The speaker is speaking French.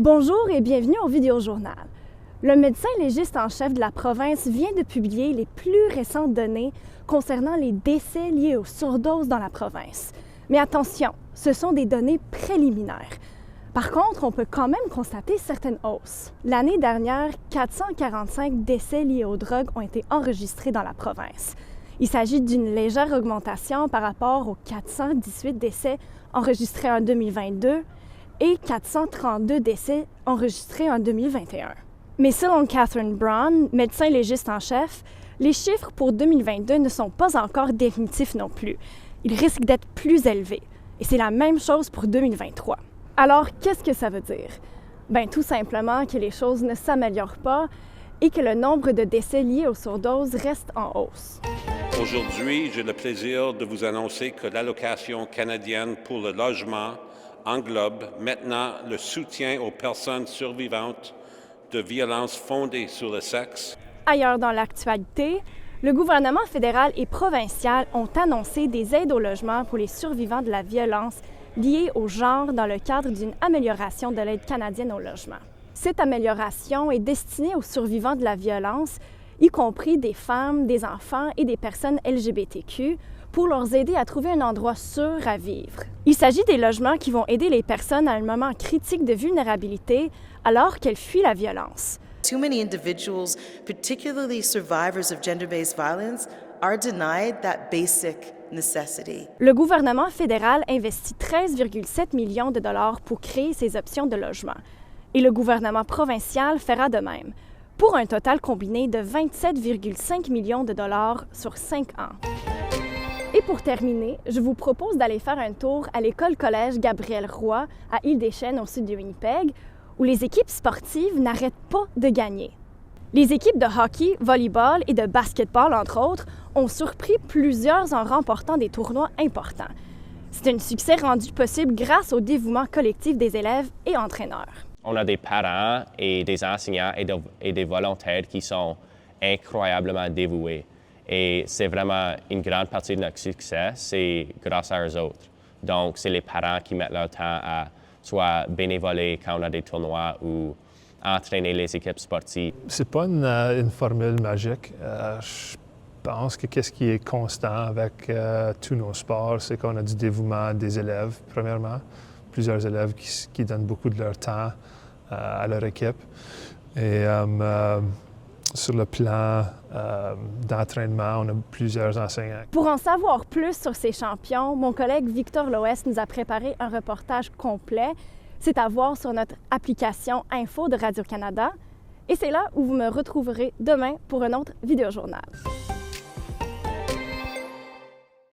Bonjour et bienvenue au Vidéojournal. Le médecin légiste en chef de la province vient de publier les plus récentes données concernant les décès liés aux surdoses dans la province. Mais attention, ce sont des données préliminaires. Par contre, on peut quand même constater certaines hausses. L'année dernière, 445 décès liés aux drogues ont été enregistrés dans la province. Il s'agit d'une légère augmentation par rapport aux 418 décès enregistrés en 2022 et 432 décès enregistrés en 2021. Mais selon Catherine Brown, médecin légiste en chef, les chiffres pour 2022 ne sont pas encore définitifs non plus. Ils risquent d'être plus élevés. Et c'est la même chose pour 2023. Alors, qu'est-ce que ça veut dire? Bien, tout simplement que les choses ne s'améliorent pas et que le nombre de décès liés aux surdoses reste en hausse. Aujourd'hui, j'ai le plaisir de vous annoncer que l'allocation canadienne pour le logement englobe maintenant le soutien aux personnes survivantes de violences fondées sur le sexe. Ailleurs dans l'actualité, le gouvernement fédéral et provincial ont annoncé des aides au logement pour les survivants de la violence liée au genre dans le cadre d'une amélioration de l'aide canadienne au logement. Cette amélioration est destinée aux survivants de la violence, y compris des femmes, des enfants et des personnes LGBTQ, pour leur aider à trouver un endroit sûr à vivre. Il s'agit des logements qui vont aider les personnes à un moment critique de vulnérabilité alors qu'elles fuient la violence. Too many individuals, particularly survivors of gender-based violence, are denied that basic necessity. Le gouvernement fédéral investit 13,7 millions de dollars pour créer ces options de logement. Et le gouvernement provincial fera de même, pour un total combiné de 27,5 millions de dollars sur 5 ans. Et pour terminer, je vous propose d'aller faire un tour à l'école-collège Gabriel-Roy à Île-des-Chênes au sud de Winnipeg, où les équipes sportives n'arrêtent pas de gagner. Les équipes de hockey, volleyball et de basketball, entre autres, ont surpris plusieurs en remportant des tournois importants. C'est un succès rendu possible grâce au dévouement collectif des élèves et entraîneurs. On a des parents et des enseignants et des volontaires qui sont incroyablement dévoués. Et c'est vraiment une grande partie de notre succès, c'est grâce à eux autres. Donc, c'est les parents qui mettent leur temps à soit bénévoler quand on a des tournois ou entraîner les équipes sportives. C'est pas une formule magique. Je pense que qu'est-ce qui est constant avec tous nos sports, c'est qu'on a du dévouement des élèves, premièrement. Plusieurs élèves qui donnent beaucoup de leur temps à leur équipe. Et sur le plan d'entraînement, on a plusieurs enseignants. Pour en savoir plus sur ces champions, mon collègue Victor Loès nous a préparé un reportage complet. C'est à voir sur notre application Info de Radio-Canada. Et c'est là où vous me retrouverez demain pour un autre vidéojournal.